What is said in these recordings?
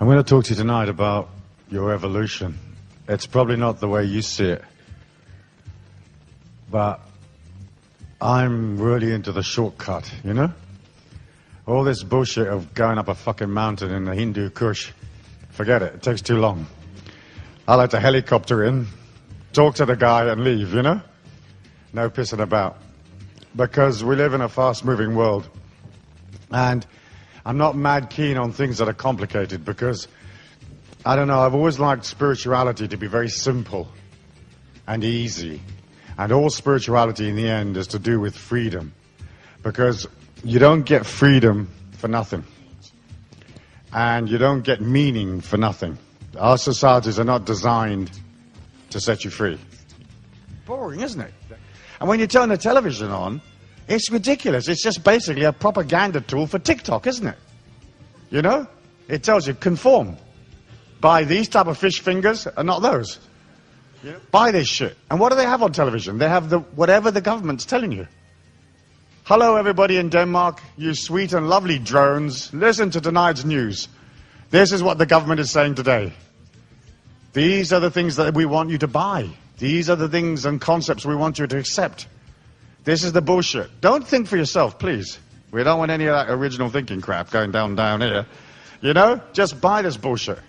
I'm going to talk to you tonight about your evolution. It's probably not the way you see it, but I'm really into the shortcut, you know? All this bullshit of going up a fucking mountain in the Hindu Kush, forget it, it takes too long. I like to helicopter in, talk to the guy and leave, you know? No pissing about. Because we live in a fast-moving world. And I'm not mad keen on things that are complicated because, I don't know, I've always liked spirituality to be very simple and easy. And all spirituality in the end is to do with freedom. Because you don't get freedom for nothing. And you don't get meaning for nothing. Our societies are not designed to set you free. Boring, isn't it? And when you turn the television on, it's ridiculous. It's just basically a propaganda tool for TikTok, isn't it? You know? It tells you, conform. Buy these type of fish fingers and not those. Yeah. Buy this shit. And what do they have on television? They have whatever the government's telling you. Hello, everybody in Denmark, you sweet and lovely drones. Listen to tonight's news. This is what the government is saying today. These are the things that we want you to buy. These are the things and concepts we want you to accept. This is the bullshit. Don't think for yourself, please. We don't want any of that original thinking crap going down here. You know? Just buy this bullshit.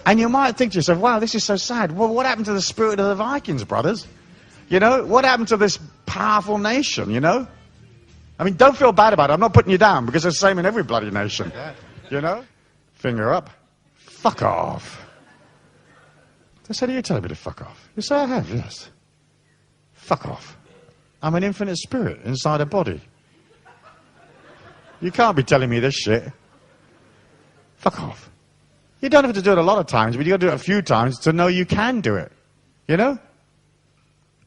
And you might think to yourself, wow, this is so sad. Well, what happened to the spirit of the Vikings, brothers? You know? What happened to this powerful nation, you know? I mean, don't feel bad about it. I'm not putting you down because it's the same in every bloody nation. You know? Finger up. Fuck off. They said, are you telling me to fuck off? You say, I have, yes. Fuck off. I'm an infinite spirit inside a body. You can't be telling me this shit. Fuck off. You don't have to do it a lot of times, but you got to do it a few times to know you can do it. You know?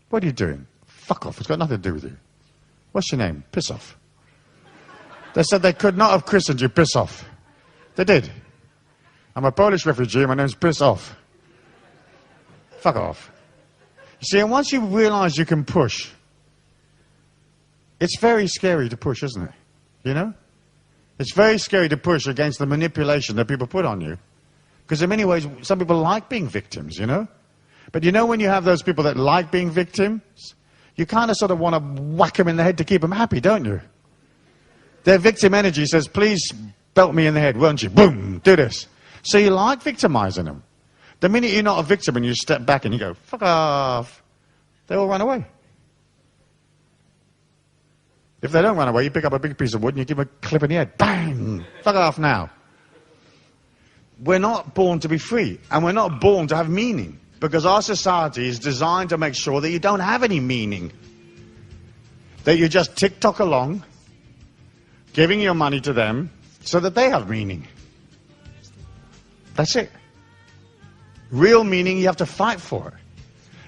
What are you doing? Fuck off. It's got nothing to do with you. What's your name? Piss off. They said they could not have christened you Piss Off. They did. I'm a Polish refugee. My name's Piss Off. Fuck off. You see, and once you realize you can push, it's very scary to push, isn't it? You know? It's very scary to push against the manipulation that people put on you. Because in many ways, some people like being victims, you know? But you know when you have those people that like being victims, you kind of sort of want to whack them in the head to keep them happy, don't you? Their victim energy says, please belt me in the head, won't you? Boom, do this. So you like victimizing them. The minute you're not a victim and you step back and you go, fuck off, they all run away. If they don't run away, you pick up a big piece of wood and you give them a clip in the head. Bang! Fuck off now. We're not born to be free, and we're not born to have meaning, because our society is designed to make sure that you don't have any meaning. That you just tick-tock along, giving your money to them so that they have meaning. That's it. Real meaning, you have to fight for it.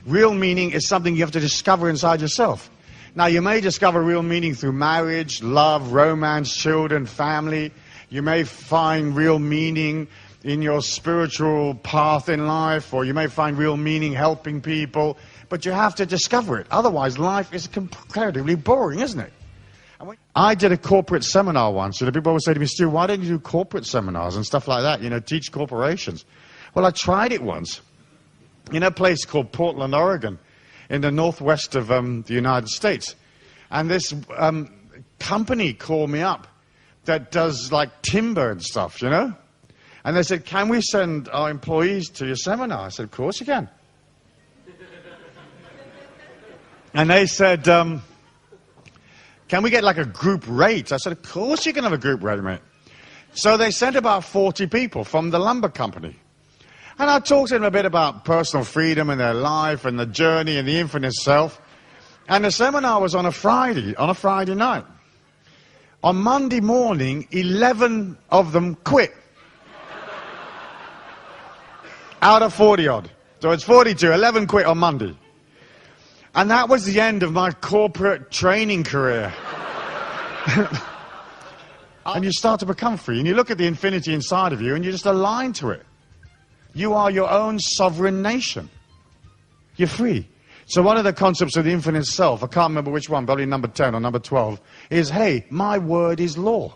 Real meaning is something you have to discover inside yourself. Now, you may discover real meaning through marriage, love, romance, children, family. You may find real meaning in your spiritual path in life, or you may find real meaning helping people, but you have to discover it. Otherwise, life is comparatively boring, isn't it? I did a corporate seminar once. You know, people always say to me, Stu, why don't you do corporate seminars and stuff like that, you know, teach corporations? Well, I tried it once in a place called Portland, Oregon, in the northwest of the United States. And this company called me up that does like timber and stuff, you know? And they said, can we send our employees to your seminar? I said, of course you can. And they said, can we get like a group rate? I said, of course you can have a group rate, mate. So they sent about 40 people from the lumber company. And I talked to them a bit about personal freedom and their life and the journey and the infinite self. And the seminar was on a Friday night. On Monday morning, 11 of them quit. Out of 40 odd. So it's 42, 11 quit on Monday. And that was the end of my corporate training career. And you start to become free, and you look at the infinity inside of you, and you just align to it. You are your own sovereign nation. You're free. So one of the concepts of the infinite self, I can't remember which one, probably number 10 or number 12, is, hey, my word is law.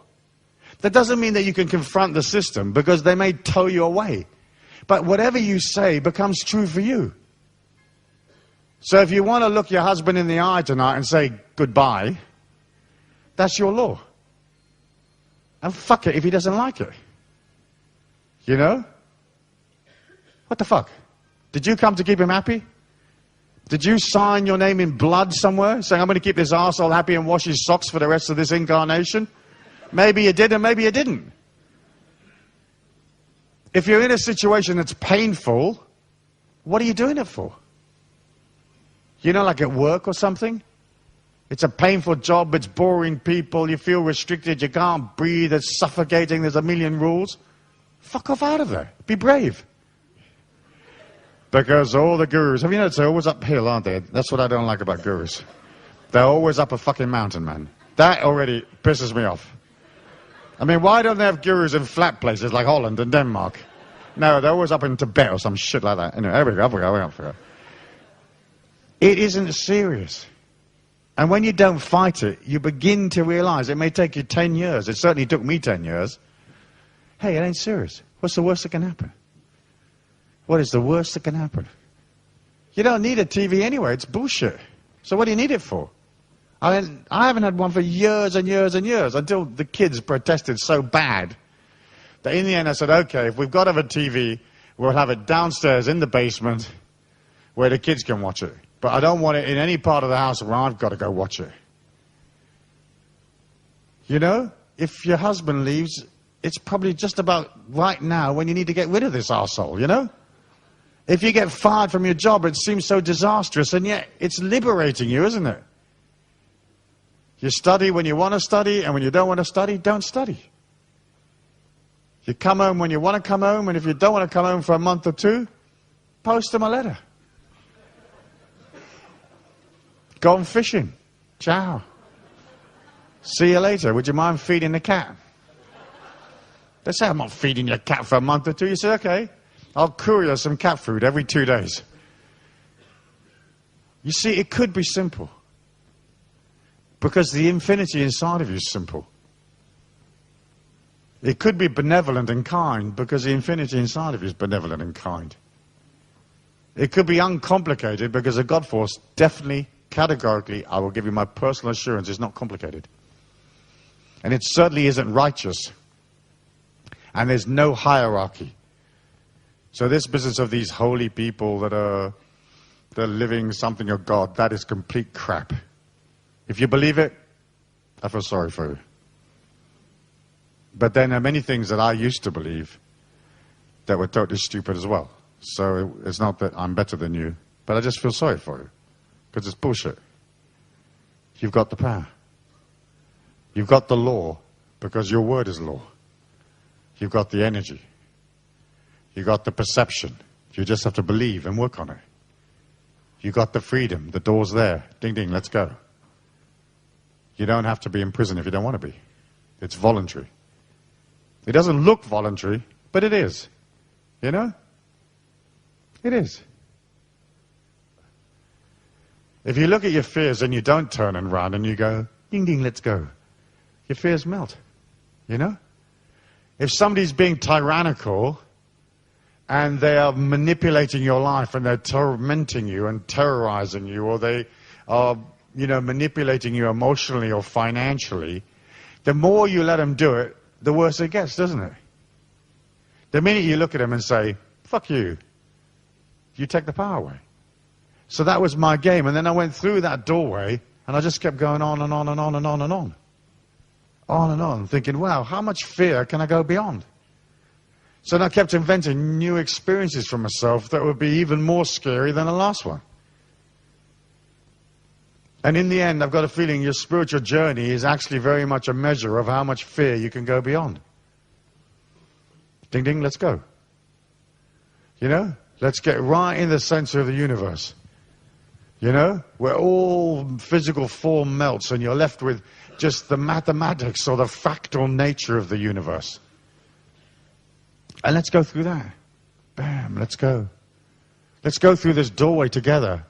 That doesn't mean that you can confront the system, because they may tow you away. But whatever you say becomes true for you. So if you want to look your husband in the eye tonight and say goodbye, that's your law. And fuck it if he doesn't like it. You know? What the fuck? Did you come to keep him happy? Did you sign your name in blood somewhere, saying, I'm going to keep this arsehole happy and wash his socks for the rest of this incarnation? Maybe you did and maybe you didn't. If you're in a situation that's painful, what are you doing it for? You know, like at work or something? It's a painful job, it's boring people, you feel restricted, you can't breathe, it's suffocating, there's a million rules. Fuck off out of there. Be brave. Because all the gurus, have you noticed they're always uphill, aren't they? That's what I don't like about gurus. They're always up a fucking mountain, man. That already pisses me off. I mean, why don't they have gurus in flat places like Holland and Denmark? No, they're always up in Tibet or some shit like that. Anyway, there we go. It isn't serious. And when you don't fight it, you begin to realize it may take you 10 years. It certainly took me 10 years. Hey, it ain't serious. What's the worst that can happen? What is the worst that can happen? You don't need a TV anyway. It's bullshit. So what do you need it for? I haven't had one for years and years and years, until the kids protested so bad that in the end I said, okay, if we've got to have a TV, we'll have it downstairs in the basement where the kids can watch it. But I don't want it in any part of the house where I've got to go watch it. You know, if your husband leaves, it's probably just about right now when you need to get rid of this arsehole, you know? If you get fired from your job, it seems so disastrous, and yet it's liberating you, isn't it? You study when you want to study, and when you don't want to study, don't study. You come home when you want to come home, and if you don't want to come home for a month or two, post them a letter. Go on fishing. Ciao. See you later. Would you mind feeding the cat? They say, I'm not feeding your cat for a month or two. You say, okay, I'll courier some cat food every 2 days. You see, it could be simple. Because the infinity inside of you is simple. It could be benevolent and kind because the infinity inside of you is benevolent and kind. It could be uncomplicated because the God force definitely, categorically, I will give you my personal assurance, is not complicated. And it certainly isn't righteous. And there's no hierarchy. So this business of these holy people that are they're living something of God, that is complete crap. If you believe it, I feel sorry for you. But then there are many things that I used to believe that were totally stupid as well. So it's not that I'm better than you, but I just feel sorry for you. Because it's bullshit. You've got the power. You've got the law, because your word is law. You've got the energy. You've got the perception. You just have to believe and work on it. You've got the freedom. The door's there. Ding, ding, let's go. You don't have to be in prison if you don't want to be. It's voluntary. It doesn't look voluntary, but it is. You know? It is. If you look at your fears and you don't turn and run and you go, ding, ding, let's go, your fears melt. You know? If somebody's being tyrannical and they are manipulating your life and they're tormenting you and terrorizing you, or they are, manipulating you emotionally or financially, the more you let them do it, the worse it gets, doesn't it? The minute you look at them and say, fuck you, you take the power away. So that was my game. And then I went through that doorway and I just kept going on and on and on and on and on. On and on, thinking, wow, how much fear can I go beyond? So then I kept inventing new experiences for myself that would be even more scary than the last one. And in the end, I've got a feeling your spiritual journey is actually very much a measure of how much fear you can go beyond. Ding, ding, let's go. Let's get right in the center of the universe. Where all physical form melts and you're left with just the mathematics or the fractal nature of the universe. And let's go through that. Bam, let's go. Let's go through this doorway together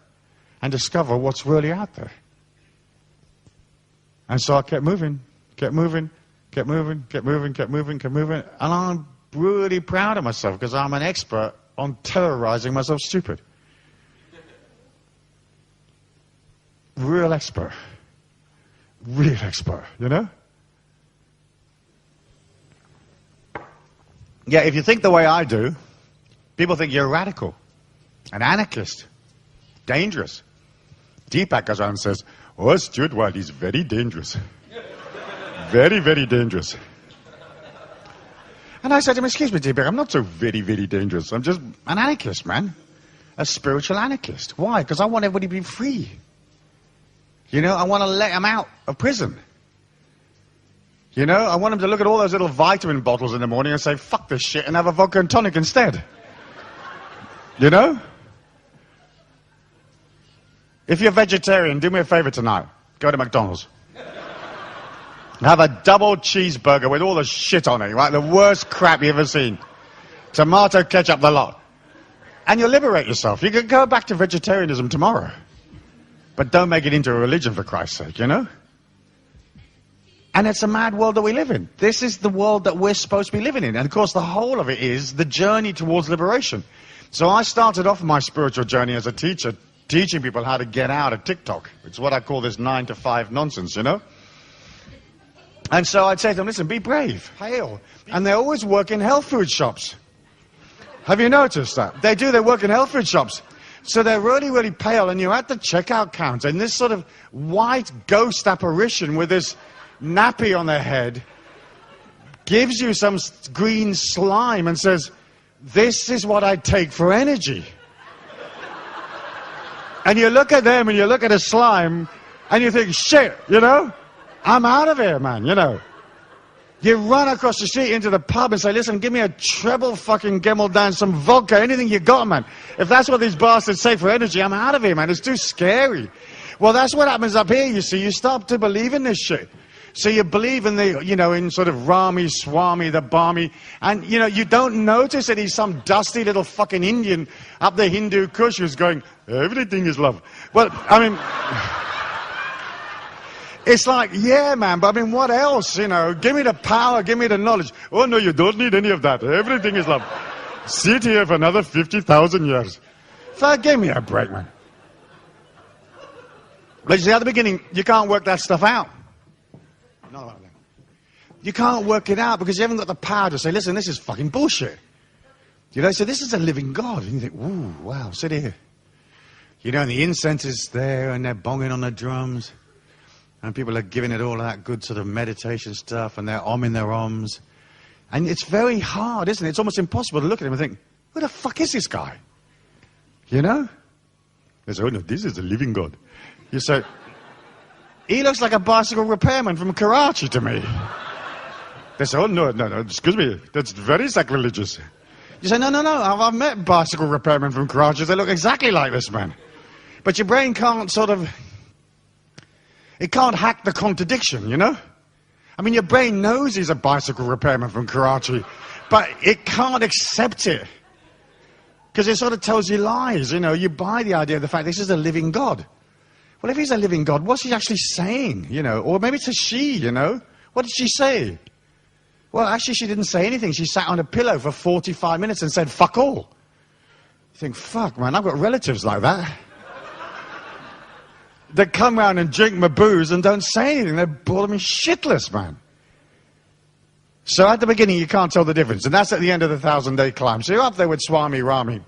and discover what's really out there. And so I kept moving, kept moving, kept moving, kept moving, kept moving, kept moving. And I'm really proud of myself because I'm an expert on terrorizing myself stupid. Real expert. Real expert, you know? Yeah, if you think the way I do, people think you're a radical, an anarchist, dangerous. Deepak goes around and says, oh, Stuart Wilde is very dangerous. Very, very dangerous. And I said to him, excuse me, Deepak, I'm not so very, very dangerous. I'm just an anarchist, man. A spiritual anarchist. Why? Because I want everybody to be free. You know, I want to let them out of prison. You know, I want them to look at all those little vitamin bottles in the morning and say, fuck this shit, and have a vodka and tonic instead. You know? If you're vegetarian, do me a favor tonight. Go to McDonald's. Have a double cheeseburger with all the shit on it, right? The worst crap you've ever seen. Tomato, ketchup, the lot. And you'll liberate yourself. You can go back to vegetarianism tomorrow. But don't make it into a religion, for Christ's sake, you know? And it's a mad world that we live in. This is the world that we're supposed to be living in. And of course, the whole of it is the journey towards liberation. So I started off my spiritual journey as a teacher, teaching people how to get out of TikTok. It's what I call this 9 to 5 nonsense, you know? And so I'd say to them, listen, be brave, hail. And they always work in health food shops. Have you noticed that? They do, they work in health food shops. So they're really, really pale, and you're at the checkout counter, and this sort of white ghost apparition with this nappy on their head gives you some green slime and says, this is what I take for energy. And you look at them, and you look at a slime, and you think, shit, you know? I'm out of here, man, you know? You run across the street into the pub and say, listen, give me a treble fucking Gemmel down, some vodka, anything you got, man. If that's what these bastards say for energy, I'm out of here, man. It's too scary. Well, that's what happens up here, you see. You start to believe in this shit. So you believe in the, you know, in sort of Rami, Swami, the Barmi, and, you know, you don't notice that he's some dusty little fucking Indian up the Hindu Kush who's going, everything is love. Well, I mean... It's like, yeah, man, but I mean, what else, you know? Give me the power, give me the knowledge. Oh, no, you don't need any of that. Everything is love. Sit here for another 50,000 years. So give me a break, man. But you see, at the beginning, you can't work that stuff out. No. You can't work it out because you haven't got the power to say, listen, this is fucking bullshit. You know, so this is a living God. And you think, ooh, wow, sit here. You know, and the incense is there, and they're bonging on the drums. And people are giving it all that good sort of meditation stuff, and they're oming their oms. And it's very hard, isn't it? It's almost impossible to look at him and think, who the fuck is this guy? You know? They say, oh no, this is a living God. You say, he looks like a bicycle repairman from Karachi to me. They say, oh no, excuse me, that's very sacrilegious. You say, no, I've met bicycle repairmen from Karachi, they look exactly like this man. But your brain can't sort of... It can't hack the contradiction, you know? I mean, your brain knows he's a bicycle repairman from Karachi, but it can't accept it. Because it sort of tells you lies, you know? You buy the idea of the fact this is a living God. Well, if he's a living God, what's he actually saying, you know? Or maybe it's a she, you know? What did she say? Well, actually, she didn't say anything. She sat on a pillow for 45 minutes and said, fuck all. You think, fuck, man, I've got relatives like that. They come round and drink my booze and don't say anything. They're boring shitless, man. So at the beginning, you can't tell the difference. And that's at the end of the 1,000-day climb. So you're up there with Swami Rami.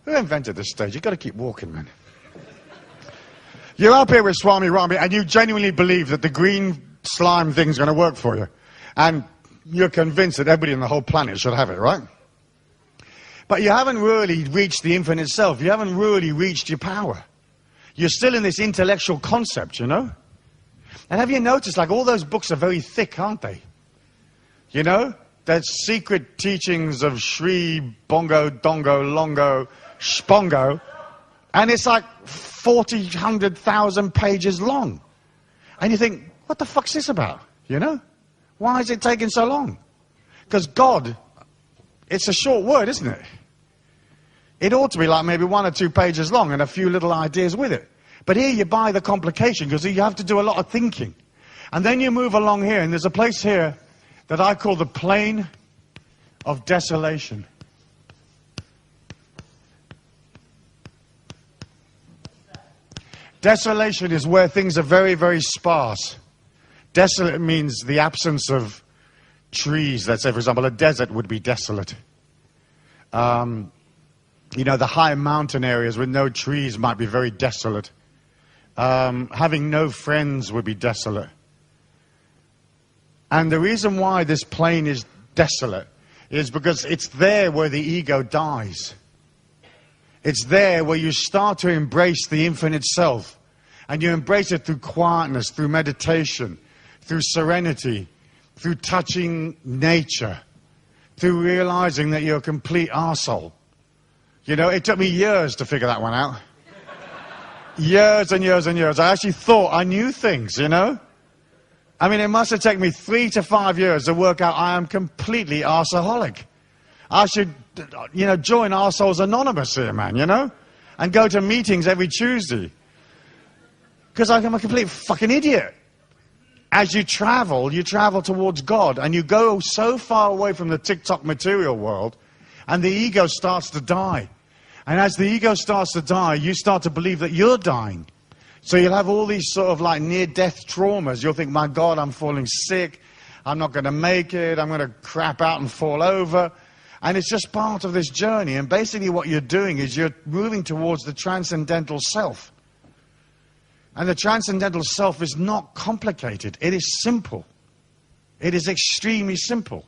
Who invented this stage? You've got to keep walking, man. You're up here with Swami Rami, and you genuinely believe that the green slime thing's going to work for you. And you're convinced that everybody on the whole planet should have it, right? But you haven't really reached the infinite self. You haven't really reached your power. You're still in this intellectual concept, you know? And have you noticed, like, all those books are very thick, aren't they? You know? There's secret teachings of Sri Bongo, Dongo, Longo, Spongo. And it's like 40, 100,000 pages long. And you think, what the fuck's this about? You know? Why is it taking so long? Because God, it's a short word, isn't it? It ought to be like maybe 1 or 2 pages long and a few little ideas with it. But here you buy the complication because you have to do a lot of thinking. And then you move along here, and there's a place here that I call the plain of desolation. Desolation is where things are very, very sparse. Desolate means the absence of trees. Let's say, for example, a desert would be desolate. You know, the high mountain areas with no trees might be very desolate. Having no friends would be desolate. And the reason why this plain is desolate is because it's there where the ego dies. It's there where you start to embrace the infinite self. And you embrace it through quietness, through meditation, through serenity, through touching nature, through realizing that you're a complete arsehole. You know, it took me years to figure that one out. Years and years and years. I actually thought I knew things, you know. I mean, it must have taken me 3 to 5 years to work out I am completely arseholic. I should, you know, join Arseholes Anonymous here, man, you know, and go to meetings every Tuesday. Because I'm a complete fucking idiot. As you travel towards God, and you go so far away from the TikTok material world, and the ego starts to die. And as the ego starts to die, you start to believe that you're dying. So you'll have all these sort of like near-death traumas. You'll think, my God, I'm falling sick. I'm not going to make it. I'm going to crap out and fall over. And it's just part of this journey. And basically what you're doing is you're moving towards the transcendental self. And the transcendental self is not complicated. It is simple. It is extremely simple.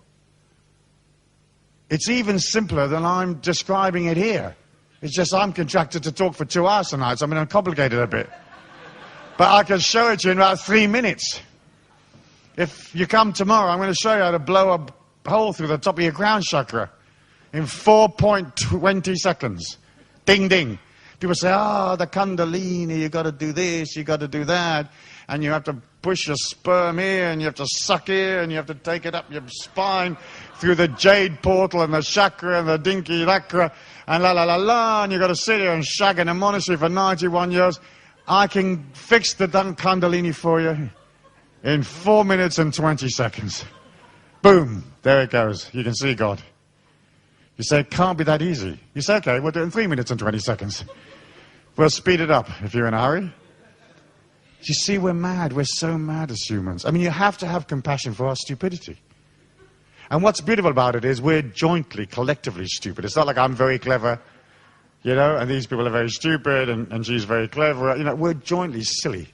It's even simpler than I'm describing it here. It's just I'm contracted to talk for 2 hours tonight, so I'm going to complicate it a bit. But I can show it to you in about 3 minutes. If you come tomorrow, I'm going to show you how to blow a hole through the top of your crown chakra in 4.20 seconds. Ding, ding. People say, the Kundalini, you got to do this, you got to do that, and you have to push your sperm here, and you have to suck here, and you have to take it up your spine through the jade portal and the chakra and the dinky lakra, and la la la la, and you got to sit here and shag in a monastery for 91 years. I can fix the Kundalini for you in 4 minutes and 20 seconds. Boom, there it goes. You can see God. You say, it can't be that easy. You say, okay, we'll do it in 3 minutes and 20 seconds. We'll speed it up if you're in a hurry. You see, we're mad. We're so mad as humans. I mean, you have to have compassion for our stupidity. And what's beautiful about it is we're jointly, collectively stupid. It's not like I'm very clever, you know, and these people are very stupid, and she's very clever. You know, we're jointly silly.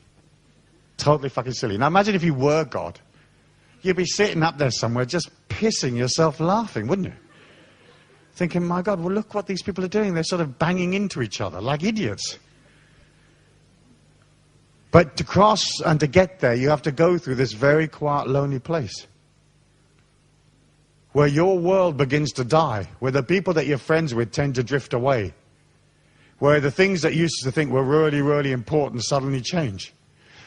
Totally fucking silly. Now imagine if you were God. You'd be sitting up there somewhere just pissing yourself laughing, wouldn't you? Thinking, my God, well, look what these people are doing. They're sort of banging into each other like idiots. But to cross and to get there, you have to go through this very quiet, lonely place where your world begins to die, where the people that you're friends with tend to drift away, where the things that you used to think were really, really important suddenly change,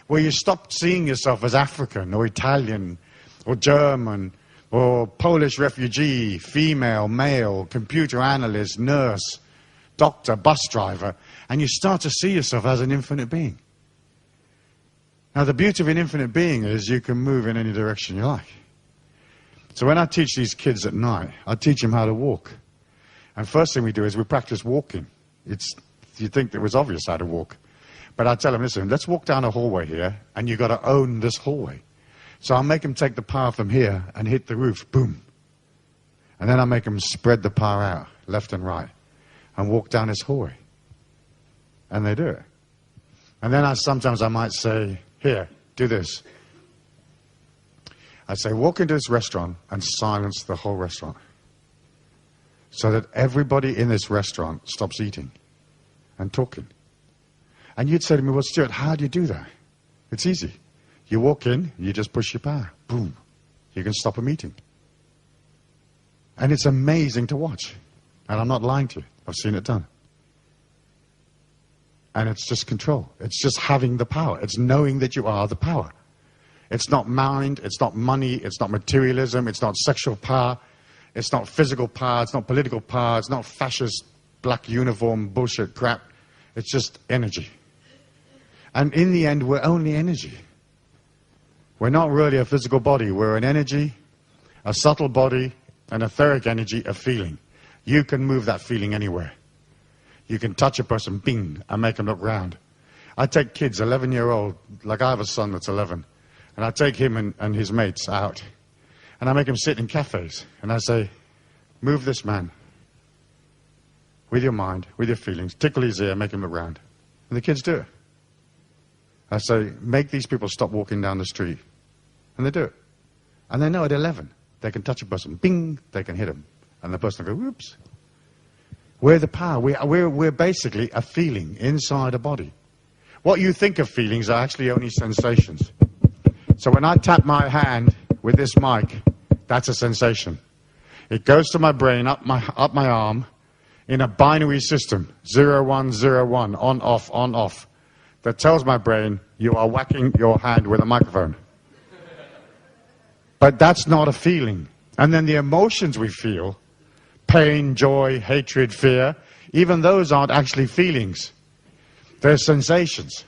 where you stop seeing yourself as African or Italian or German or Polish refugee, female, male, computer analyst, nurse, doctor, bus driver, and you start to see yourself as an infinite being. Now, the beauty of an infinite being is you can move in any direction you like. So when I teach these kids at night, I teach them how to walk. And first thing we do is we practice walking. You'd think it was obvious how to walk. But I tell them, listen, let's walk down a hallway here, and you've got to own this hallway. So I'll make them take the power from here and hit the roof, boom. And then I'll make them spread the power out, left and right, and walk down this hallway. And they do it. And then sometimes I might say, here, do this. I'd say, walk into this restaurant and silence the whole restaurant. So that everybody in this restaurant stops eating and talking. And you'd say to me, well, Stuart, how do you do that? It's easy. You walk in, you just push your power. Boom. You can stop a meeting. And it's amazing to watch. And I'm not lying to you. I've seen it done. And it's just control. It's just having the power. It's knowing that you are the power. It's not mind, it's not money, it's not materialism, it's not sexual power, it's not physical power, it's not political power, it's not fascist black uniform bullshit crap. It's just energy. And in the end, we're only energy. We're not really a physical body. We're an energy, a subtle body, an etheric energy, a feeling. You can move that feeling anywhere. You can touch a person, bing, and make them look round. I take kids, 11-year-old, like I have a son that's 11, and I take him and his mates out, and I make him sit in cafes, and I say, move this man with your mind, with your feelings, tickle his ear, make him look round. And the kids do it. I say, make these people stop walking down the street. And they do it. And they know at 11, they can touch a person, bing, they can hit him. And the person will go, whoops. We're the power. We're basically a feeling inside a body. What you think of feelings are actually only sensations. So when I tap my hand with this mic, that's a sensation. It goes to my brain, up my arm, in a binary system, 0, 1, 0, 1, on, off, that tells my brain, you are whacking your hand with a microphone. But that's not a feeling. And then the emotions we feel, pain, joy, hatred, fear, even those aren't actually feelings. They're sensations.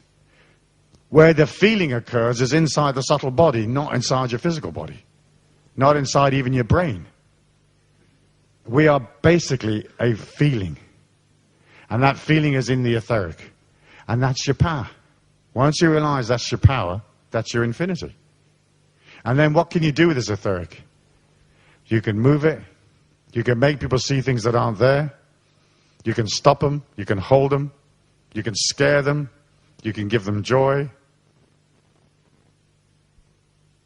Where the feeling occurs is inside the subtle body, not inside your physical body. Not inside even your brain. We are basically a feeling. And that feeling is in the etheric. And that's your power. Once you realize that's your power, that's your infinity. And then what can you do with this etheric? You can move it. You can make people see things that aren't there. You can stop them. You can hold them. You can scare them. You can give them joy.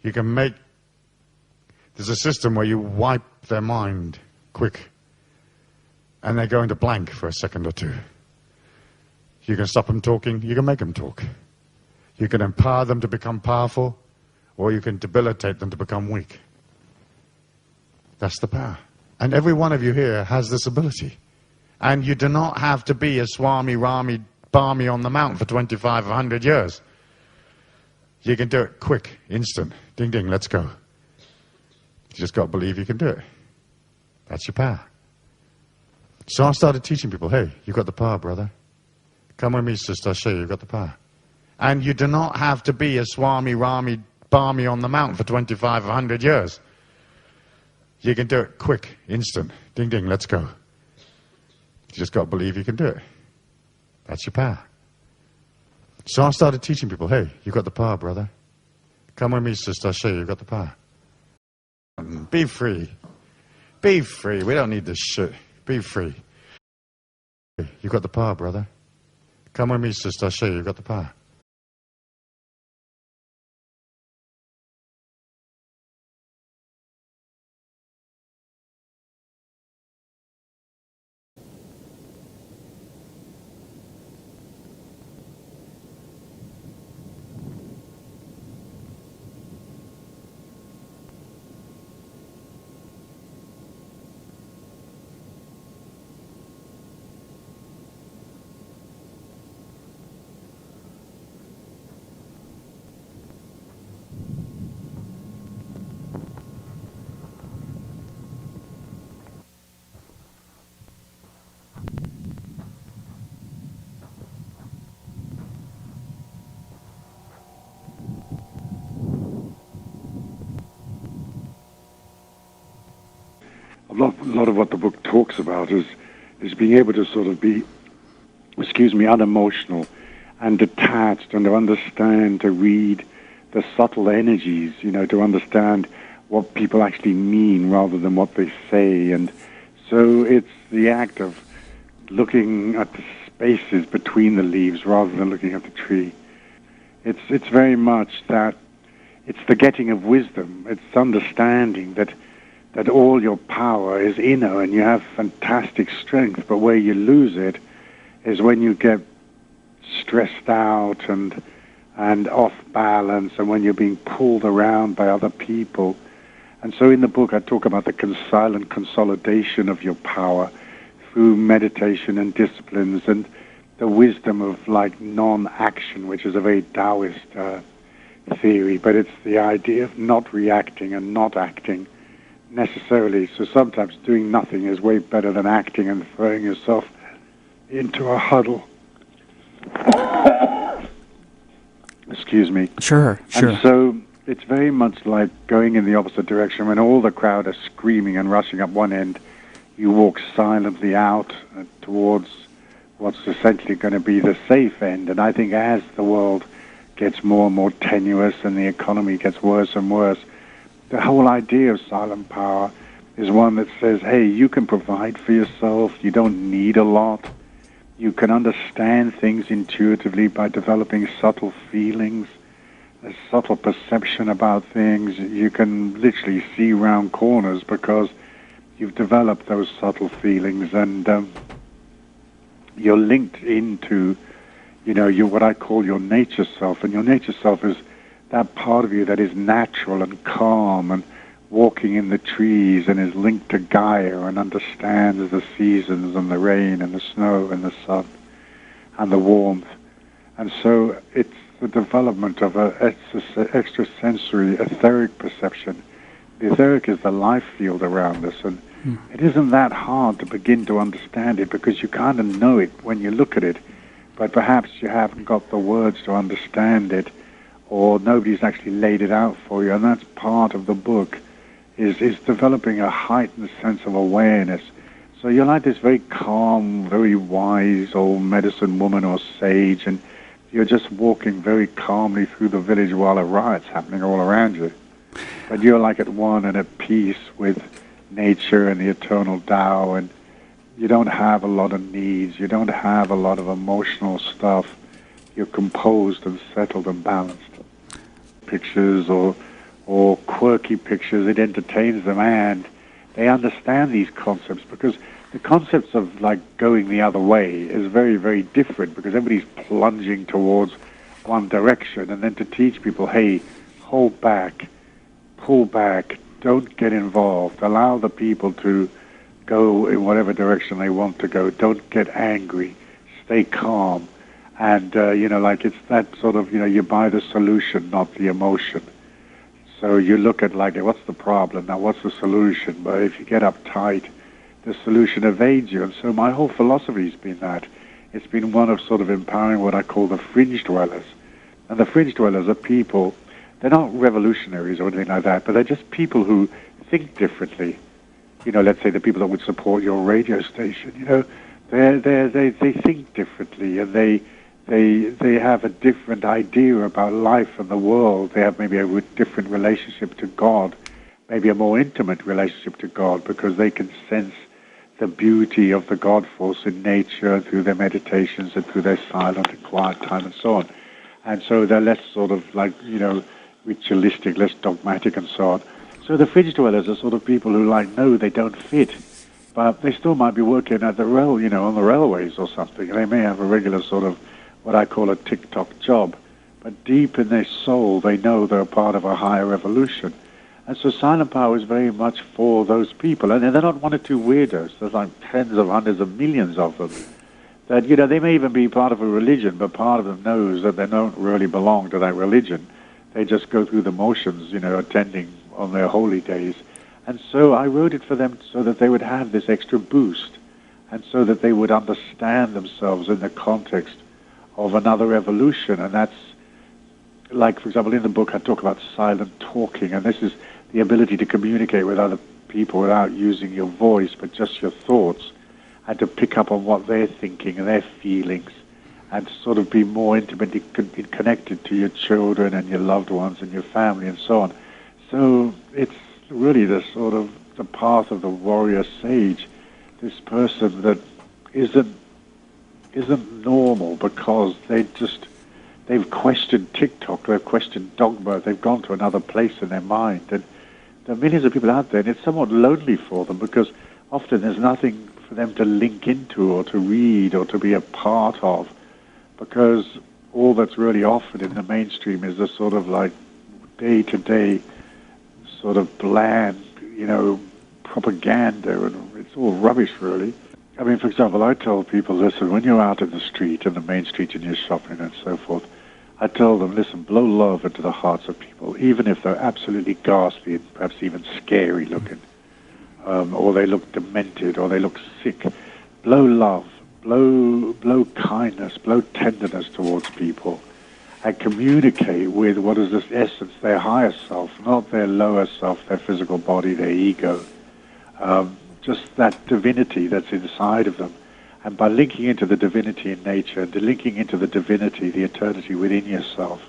You can make... There's a system where you wipe their mind quick. And they go into blank for a second or two. You can stop them talking. You can make them talk. You can empower them to become powerful. Or you can debilitate them to become weak. That's the power. And every one of you here has this ability. And you do not have to be a Swami, Rami, Barmy on the mountain for 2,500 years. You can do it quick, instant. Ding, ding, let's go. You just got to believe you can do it. That's your power. So I started teaching people, hey, you've got the power, brother. Come with me, sister, I'll show you, you've got the power. And you do not have to be a Swami, Rami, Barmy on the mountain for 2,500 years. You can do it quick, instant. Ding, ding, let's go. You just got to believe you can do it. That's your power. So I started teaching people, hey, you've got the power, brother. Come with me, sister, I'll show you, you've got the power. Be free. Be free. We don't need this shit. Be free. You've got the power, brother. Come with me, sister, I'll show you, you've got the power. A lot of what the book talks about is being able to sort of be, unemotional and detached, and to understand, to read the subtle energies, to understand what people actually mean rather than what they say. And so it's the act of looking at the spaces between the leaves rather than looking at the tree. It's very much that it's the getting of wisdom. It's understanding that all your power is inner and you have fantastic strength, but where you lose it is when you get stressed out and off balance, and when you're being pulled around by other people. And so in the book I talk about the silent consolidation of your power through meditation and disciplines, and the wisdom of non-action, which is a very Taoist theory, but it's the idea of not reacting and not acting necessarily. So sometimes doing nothing is way better than acting and throwing yourself into a huddle. Excuse me. Sure. And so it's very much like going in the opposite direction. When all the crowd are screaming and rushing up one end, you walk silently out towards what's essentially going to be the safe end. And I think as the world gets more and more tenuous and the economy gets worse and worse, the whole idea of silent power is one that says, hey, you can provide for yourself, you don't need a lot, you can understand things intuitively by developing subtle feelings, a subtle perception about things. You can literally see round corners because you've developed those subtle feelings, and you're linked into, what I call your nature self. And your nature self is that part of you that is natural and calm and walking in the trees and is linked to Gaia and understands the seasons and the rain and the snow and the sun and the warmth. And so it's the development of an extrasensory etheric perception. The etheric is the life field around us, and it isn't that hard to begin to understand it because you kind of know it when you look at it, but perhaps you haven't got the words to understand it, or nobody's actually laid it out for you, and that's part of the book, is developing a heightened sense of awareness. So you're like this very calm, very wise old medicine woman or sage, and you're just walking very calmly through the village while a riot's happening all around you. But you're like at one and at peace with nature and the eternal Tao, and you don't have a lot of needs, you don't have a lot of emotional stuff. You're composed and settled and balanced. Pictures or quirky pictures, it entertains them, and they understand these concepts because the concepts of like going the other way is very, very different because everybody's plunging towards one direction, and then to teach people, hey, hold back, pull back, don't get involved, allow the people to go in whatever direction they want to go, don't get angry, stay calm, and it's that sort of, you buy the solution, not the emotion. So you look at like, what's the problem? Now what's the solution? But if you get uptight, the solution evades you. And so my whole philosophy has been that. It's been one of sort of empowering what I call the fringe dwellers. And the fringe dwellers are people, they're not revolutionaries or anything like that, but they're just people who think differently. Let's say the people that would support your radio station, they think differently, and they have a different idea about life and the world. They have maybe a different relationship to God, maybe a more intimate relationship to God, because they can sense the beauty of the God force in nature through their meditations and through their silent and quiet time and so on. And so they're less sort of like, ritualistic, less dogmatic and so on. So the fringe dwellers are sort of people who know they don't fit, but they still might be working at the on the railways or something. They may have a regular sort of what I call a TikTok job, but deep in their soul they know they're part of a higher evolution. And so silent power is very much for those people, and they're not one or two weirdos. There's like tens of hundreds of millions of them. That they may even be part of a religion, but part of them knows that they don't really belong to that religion. They just go through the motions, attending on their holy days. And so I wrote it for them so that they would have this extra boost, and so that they would understand themselves in the context of another evolution. And that's, like, for example, in the book I talk about silent talking, and this is the ability to communicate with other people without using your voice, but just your thoughts, and to pick up on what they're thinking and their feelings, and to sort of be more intimately connected to your children and your loved ones and your family and so on. So it's really the sort of the path of the warrior sage, this person that isn't normal because they've questioned TikTok, they've questioned dogma, they've gone to another place in their mind. And there are millions of people out there, and it's somewhat lonely for them because often there's nothing for them to link into or to read or to be a part of, because all that's really offered in the mainstream is a sort of like day-to-day sort of bland, propaganda, and it's all rubbish, really. I mean, for example, I tell people, listen, when you're out in the street, in the main street, and you're shopping and so forth, I tell them, listen, blow love into the hearts of people, even if they're absolutely ghastly and perhaps even scary looking, or they look demented, or they look sick. Blow love, blow kindness, blow tenderness towards people, and communicate with what is this essence, their higher self, not their lower self, their physical body, their ego. Just that divinity that's inside of them. And by linking into the divinity in nature, and linking into the divinity, the eternity within yourself,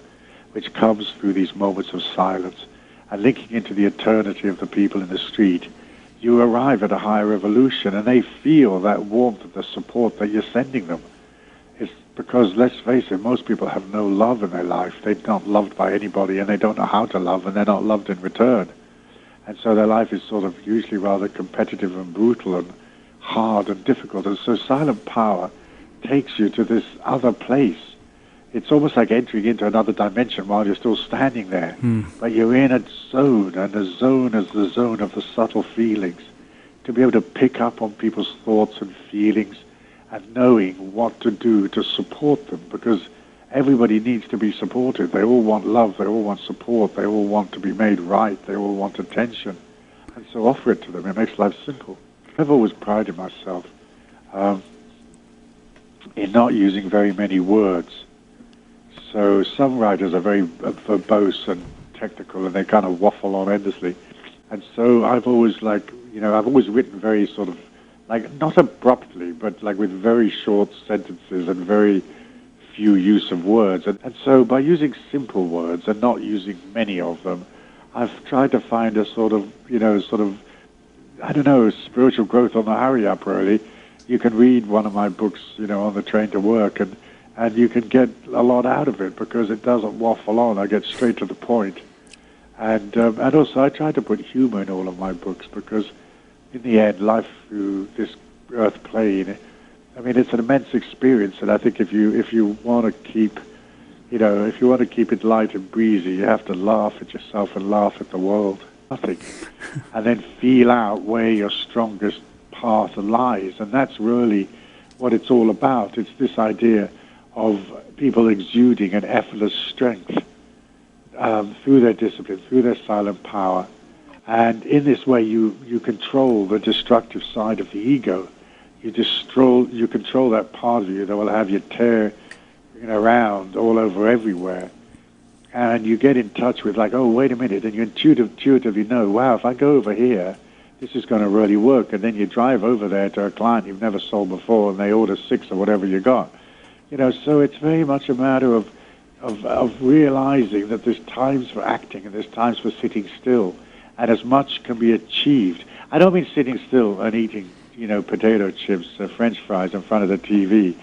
which comes through these moments of silence, and linking into the eternity of the people in the street, you arrive at a higher evolution, and they feel that warmth and the support that you're sending them. It's because, let's face it, most people have no love in their life. They're not loved by anybody, and they don't know how to love, and they're not loved in return. And so their life is sort of usually rather competitive and brutal and hard and difficult. And so silent power takes you to this other place. It's almost like entering into another dimension while you're still standing there. But you're in a zone, and the zone is the zone of the subtle feelings. To be able to pick up on people's thoughts and feelings and knowing what to do to support them, because everybody needs to be supported. They all want love, they all want support, they all want to be made right, they all want attention. And so offer it to them. It makes life simple. I've always prided myself in not using very many words. So some writers are very verbose and technical, and they kind of waffle on endlessly. And so I've always I've always written very sort of, not abruptly, but with very short sentences and very few use of words. And so by using simple words and not using many of them, I've tried to find a spiritual growth on the hurry up, really. You can read one of my books, on the train to work, and you can get a lot out of it because it doesn't waffle on. I get straight to the point. And also I try to put humor in all of my books because in the end, life through this earth plane, it's an immense experience. And I think if you want to keep, it light and breezy, you have to laugh at yourself and laugh at the world. Nothing. And then feel out where your strongest path lies. And that's really what it's all about. It's this idea of people exuding an effortless strength through their discipline, through their silent power. And in this way, you control the destructive side of the ego. You control that part of you that will have you tear around all over everywhere. And you get in touch with oh, wait a minute, and you intuitively know, wow, if I go over here, this is going to really work. And then you drive over there to a client you've never sold before, and they order 6 or whatever you got. So it's very much a matter of realizing that there's times for acting and there's times for sitting still, and as much can be achieved. I don't mean sitting still and eating, potato chips, French fries in front of the TV.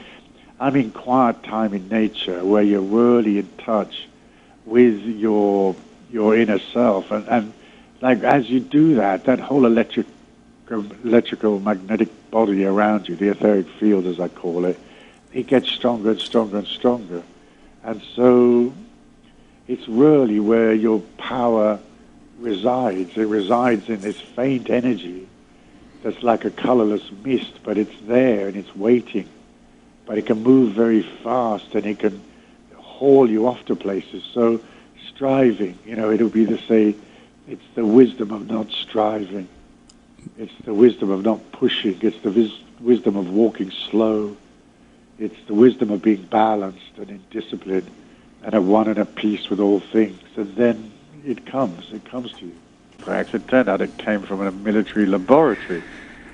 I mean quiet time in nature where you're really in touch with your inner self, and as you do that whole electrical magnetic body around you, the etheric field as I call it, it gets stronger and stronger and stronger. And so it's really where your power resides. It resides in this faint energy that's like a colorless mist, but it's there and it's waiting. But it can move very fast and it can haul you off to places. So striving, it'll be to say, it's the wisdom of not striving. It's the wisdom of not pushing. It's the wisdom of walking slow. It's the wisdom of being balanced and in discipline and at one and at peace with all things. And then it comes to you. Perhaps it turned out it came from a military laboratory.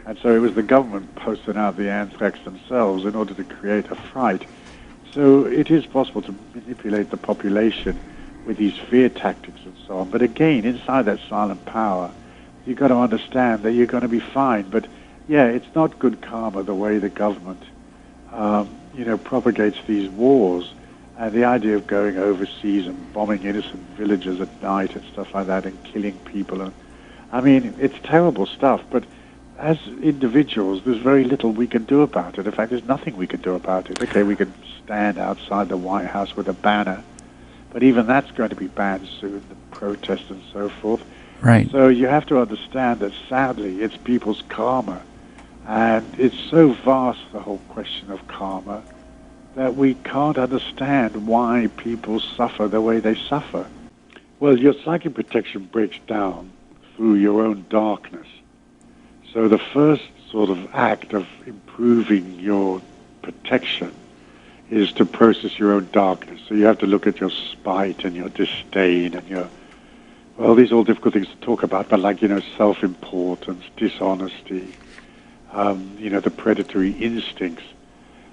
And so it was the government posting out the anthrax themselves in order to create a fright. So it is possible to manipulate the population with these fear tactics and so on. But again, inside that silent power, you've got to understand that you're going to be fine. But yeah, it's not good karma the way the government propagates these wars, and the idea of going overseas and bombing innocent villages at night and stuff like that and killing people. And it's terrible stuff, but as individuals, there's very little we can do about it. In fact, there's nothing we can do about it. Okay, we can stand outside the White House with a banner, but even that's going to be banned soon, the protests and so forth. Right. So you have to understand that, sadly, it's people's karma. And it's so vast, the whole question of karma, that we can't understand why people suffer the way they suffer. Well, your psychic protection breaks down through your own darkness. So the first sort of act of improving your protection is to process your own darkness. So you have to look at your spite and your disdain and your, well, these are all difficult things to talk about, but like, self-importance, dishonesty, the predatory instincts.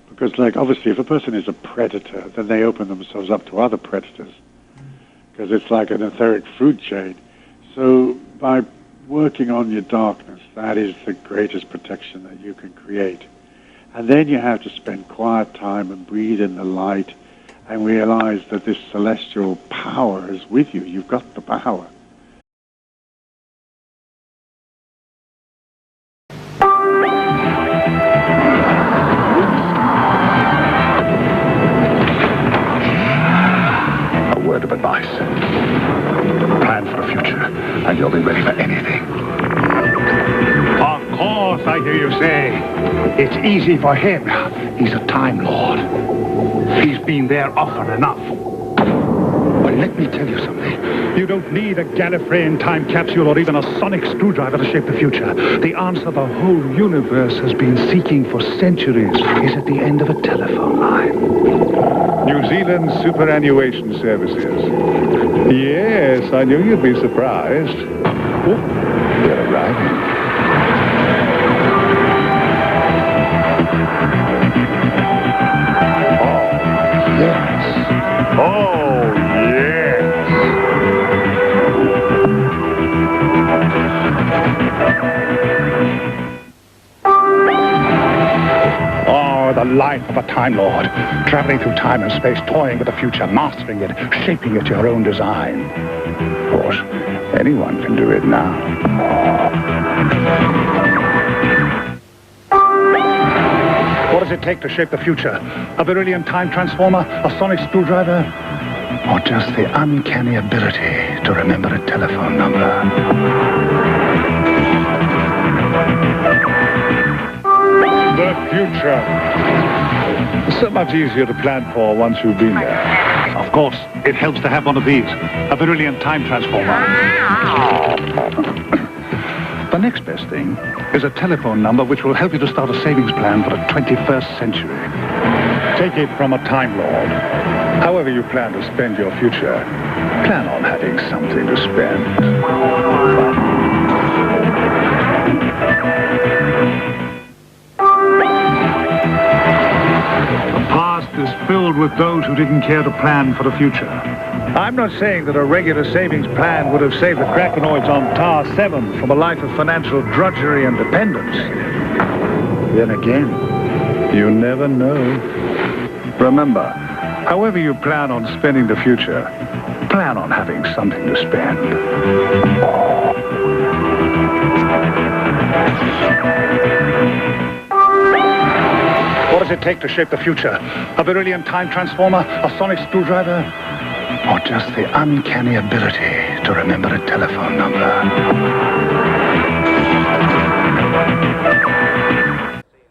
Because, like, obviously, if a person is a predator, then they open themselves up to other predators. Because it's like an etheric food chain. So by working on your darkness, that is the greatest protection that you can create. And then you have to spend quiet time and breathe in the light and realize that this celestial power is with you. You've got the power. A word of advice. Plan for the future, and you'll be ready for anything. Of course, I hear you say. It's easy for him. He's a Time Lord. He's been there often enough. But let me tell you something. You don't need a Gallifreyan time capsule or even a sonic screwdriver to shape the future. The answer the whole universe has been seeking for centuries is at the end of a telephone line. New Zealand Superannuation Services. Yes, I knew you'd be surprised. Oh, they're arriving. Yes. Oh, yes. Oh, the life of a Time Lord. Traveling through time and space, toying with the future, mastering it, shaping it to your own design. Of course, anyone can do it now. What does it take to shape the future? A beryllium time transformer? A sonic screwdriver? Or just the uncanny ability to remember a telephone number? The future. So much easier to plan for once you've been there. Of course, it helps to have one of these. A beryllium time transformer. The next best thing is a telephone number which will help you to start a savings plan for the 21st century. Take it from a Time Lord. However you plan to spend your future, plan on having something to spend. The past is filled with those who didn't care to plan for the future. I'm not saying that a regular savings plan would have saved the Krakenoids on Tar 7 from a life of financial drudgery and dependence. Then again, you never know. Remember, however you plan on spending the future, plan on having something to spend. What does it take to shape the future? A beryllium time transformer? A sonic screwdriver? Or just the uncanny ability to remember a telephone number? In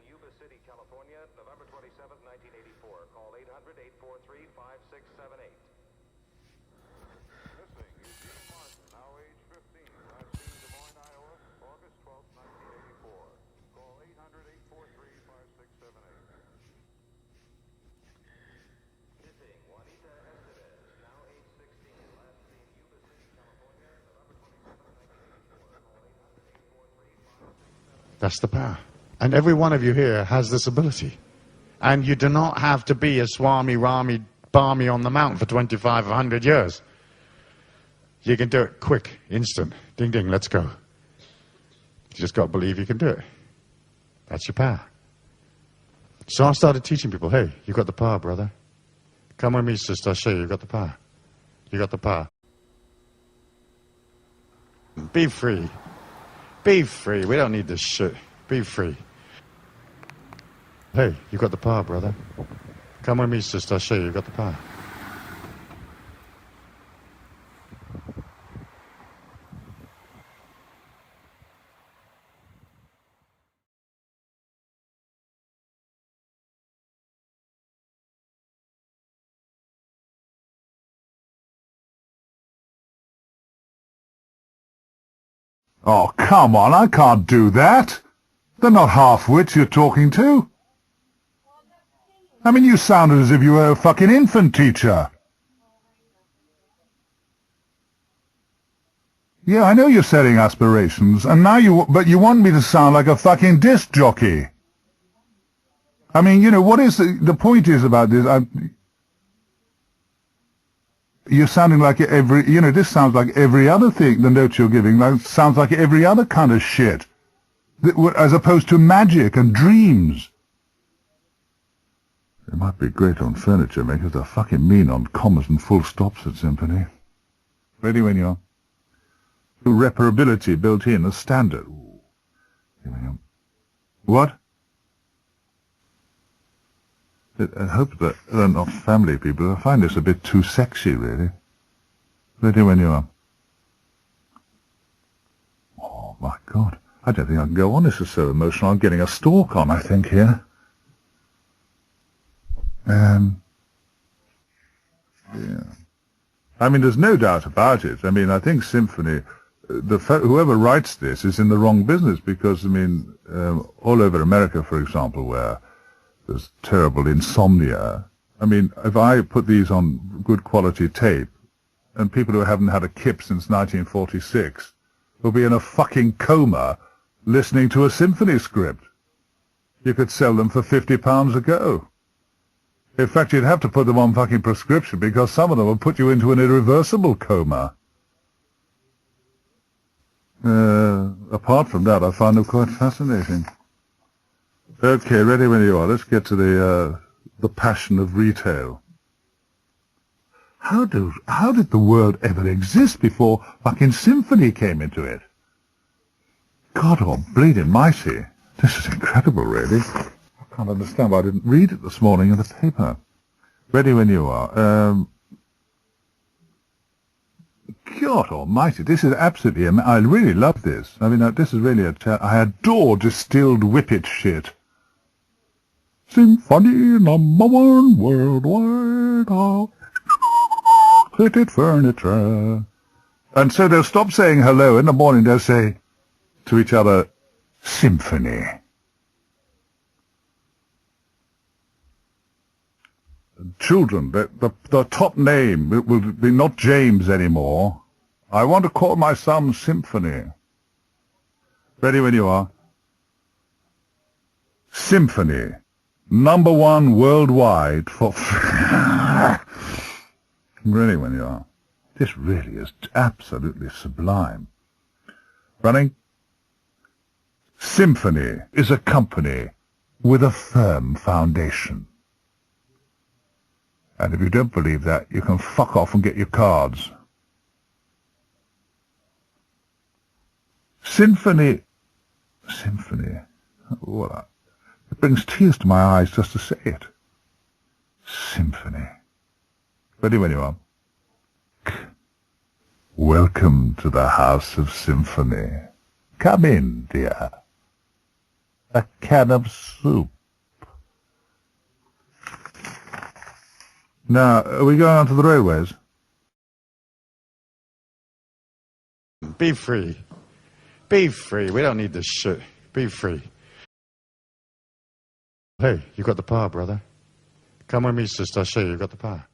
Yuba City, California, November 27, 1984. Call 800-843-5678. Missing Eugene Martin, now age 15. Last seen Des Moines, Iowa, August 12, 1984. Call 800-843-5678. Missing Juanita Estevez, now age 16. Last seen Yuba City, California, November 27, 1984. Call 800-843-5678. That's the power. And every one of you here has this ability. And you do not have to be a Swami Rami Barmy on the mountain for 2,500 years. You can do it quick, instant. Ding, ding, let's go. You just got to believe you can do it. That's your power. So I started teaching people, hey, you got the power, brother. Come with me, sister, I'll show you. You got the power. You got the power. Be free. Be free. We don't need this shit. Be free. Hey, you got the power, brother. Come with me, sister, I'll show you. You got the power. Oh, come on, I can't do that. They're not half-wits you're talking to. I mean, you sounded as if you were a fucking infant teacher. Yeah, I know you're setting aspirations, and now but you want me to sound like a fucking disc jockey. I mean, you know, what is the point is about this? You're sounding like this sounds like every other thing, the notes you're giving, that sounds like every other kind of shit, as opposed to magic and dreams. It might be great on furniture makers, they're fucking mean on commas and full stops at Symphony. Ready when you are. Reparability built in as standard. Ooh. What? I hope that they're not family people. I find this a bit too sexy, really. Ready when you are. Oh, my God. I don't think I can go on. This is so emotional. I'm getting a stalk on, I think, here. Yeah. I mean, there's no doubt about it. I mean, I think Symphony... whoever writes this is in the wrong business because, I mean, all over America, for example, where there's terrible insomnia, I mean, if I put these on good quality tape, and people who haven't had a kip since 1946 will be in a fucking coma listening to a symphony script. You could sell them for £50 a go. In fact, you'd have to put them on fucking prescription because some of them will put you into an irreversible coma. Apart from that, I find them quite fascinating. Okay, ready when you are. Let's get to the passion of retail. How did the world ever exist before fucking Symphony came into it? God bleeding mighty. This is incredible, really. I can't understand why I didn't read it this morning in the paper. Ready when you are. God almighty, this is absolutely... I really love this. I mean, this is really I adore distilled whippet shit. Symphony #1 worldwide. Fitted furniture. And so they'll stop saying hello in the morning. They'll say to each other, Symphony. Children, the top name will be not James anymore. I want to call my son Symphony. Ready when you are. Symphony, #1 worldwide for... Ready when you are. This really is absolutely sublime. Running. Symphony is a company with a firm foundation. And if you don't believe that, you can fuck off and get your cards. Symphony. Well, it brings tears to my eyes just to say it. Symphony. Ready when you are. Welcome to the House of Symphony. Come in, dear. A can of soup. Now, are we going on to the railways? Be free. Be free. We don't need this shit. Be free. Hey, you got the power, brother. Come with me, sister. I'll show you. You got the power.